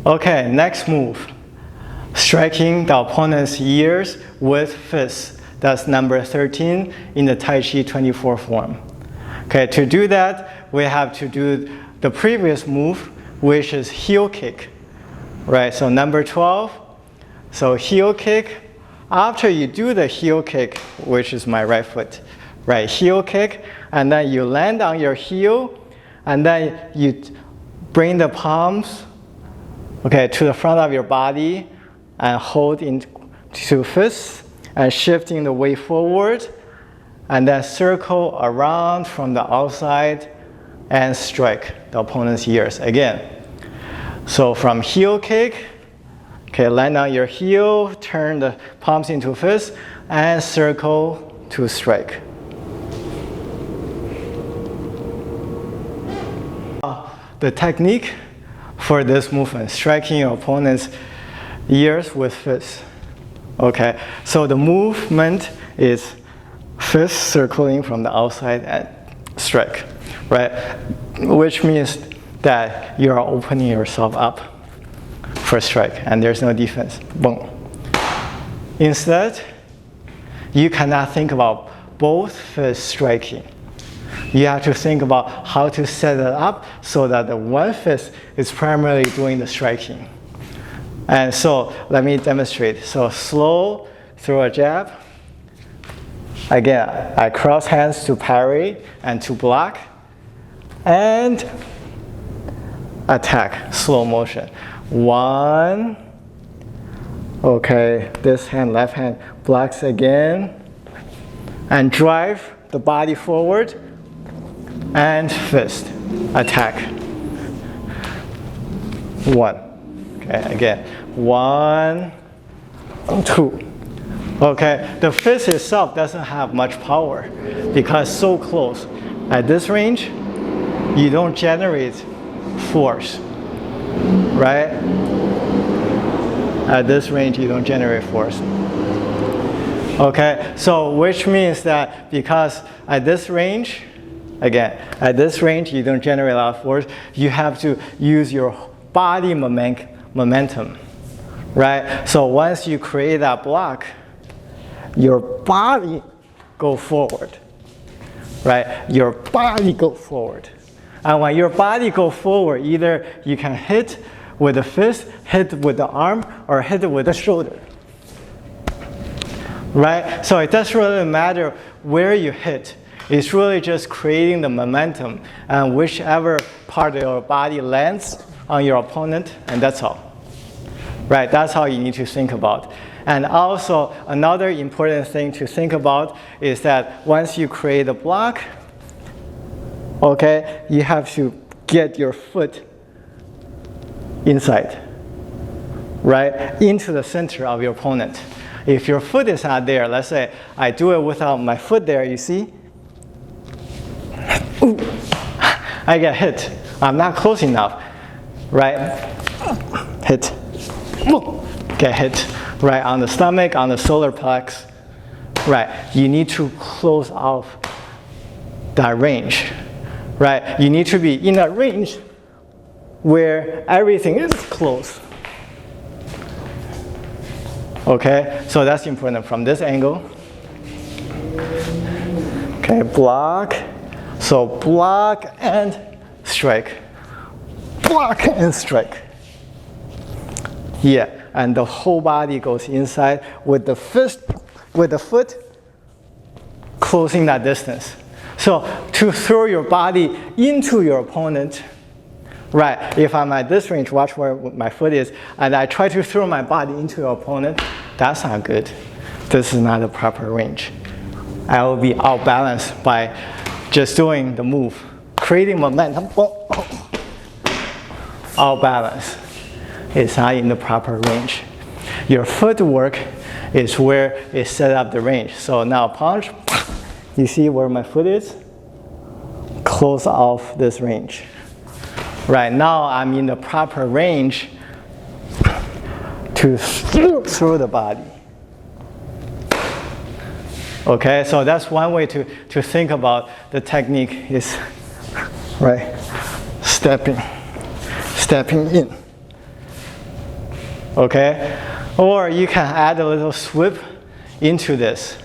Okay, next move. Striking the opponent's ears with fists. That's number 13 in the Tai Chi 24 form. Okay, to do that, we have to do the previous move, which is heel kick. Right, so number 12. So heel kick. After you do the heel kick, which is my right foot, right, heel kick, and then you land on your heel, and then you bring the palms, okay, to the front of your body, and hold into fists, and shifting the weight forward, and then circle around from the outside, and strike the opponent's ears again. So from heel kick, okay, land on your heel, turn the palms into fists, and circle to strike. The technique for this movement, striking your opponent's ears with fists. Okay, so the movement is fist circling from the outside and strike, right? Which means that you are opening yourself up for strike, and there's no defense. Boom. Instead, you cannot think about both fists striking. You have to think about how to set it up so that the one fist is primarily doing the striking. And so let me demonstrate. So slow, throw a jab. Again, I cross hands to parry and to block. And attack, slow motion. 1. Okay, this hand, left hand, blocks again. And drive the body forward. And fist, attack. 1. Okay, again. 1, 2. Okay, the fist itself doesn't have much power because so close. At this range, you don't generate force, right? At this range, you don't generate force. Okay, so which means that because at this range, again, at this range, you don't generate a lot of force, you have to use your body momentum, right? So once you create that block, your body go forward, right? Your body go forward. And when your body go forward, either you can hit with the fist, hit with the arm, or hit it with the shoulder, right? So it doesn't really matter where you hit. It's really just creating the momentum and whichever part of your body lands on your opponent, and that's all. Right, that's how you need to think about. And also, another important thing to think about is that once you create a block, okay, you have to get your foot inside, right, into the center of your opponent. If your foot is not there, let's say I do it without my foot there, you see? Ooh, I get hit. I'm not close enough, right? Hit. Get hit right on the stomach, on the solar plex. Right, you need to close off that range. Right, you need to be in a range where everything is close. Okay, so that's important from this angle. Okay, block. So block and strike. Block and strike. Yeah, and the whole body goes inside with the fist, with the foot closing that distance. So to throw your body into your opponent, right, if I'm at this range, watch where my foot is, and I try to throw my body into your opponent, that's not good. This is not the proper range. I will be outbalanced by just doing the move, creating momentum, outbalanced. It's not in the proper range. Your footwork is where it set up the range. So now punch, you see where my foot is? Close off this range. Right now I'm in the proper range to throw the body. Okay, so that's one way to think about the technique is, right, stepping in. okay? Or you can add a little sweep into this.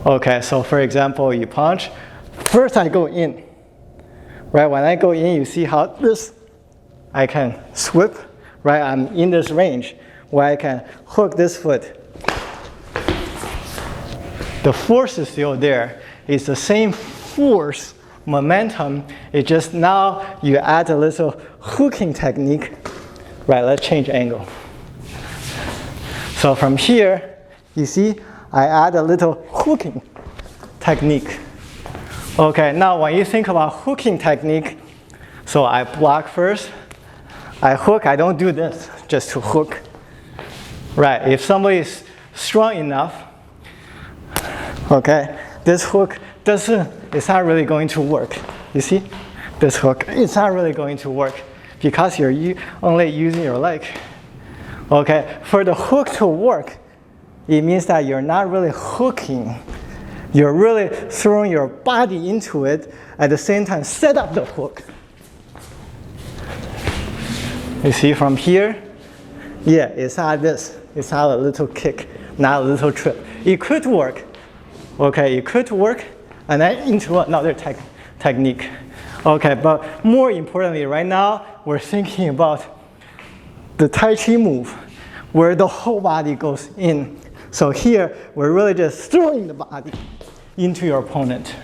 Okay, so for example, you punch. First I go in, right? When I go in, you see how I can sweep, right? I'm in this range where I can hook this foot. The force is still there. It's the same force, momentum. It's just now you add a little hooking technique. Right, let's change angle. So from here, you see, I add a little hooking technique. Okay, now when you think about hooking technique, so I block first, I hook, I don't do this just to hook. Right, if somebody is strong enough, okay, this hook it's not really going to work. You see, this hook, it's not really going to work because you're only using your leg. Okay, for the hook to work, it means that you're not really hooking. You're really throwing your body into it, at the same time set up the hook. You see from here? Yeah, it's not this. It's not a little kick, not a little trip. It could work. Okay, it could work, and then into another technique. Okay, but more importantly, right now, we're thinking about the Tai Chi move, where the whole body goes in. So here, we're really just throwing the body into your opponent.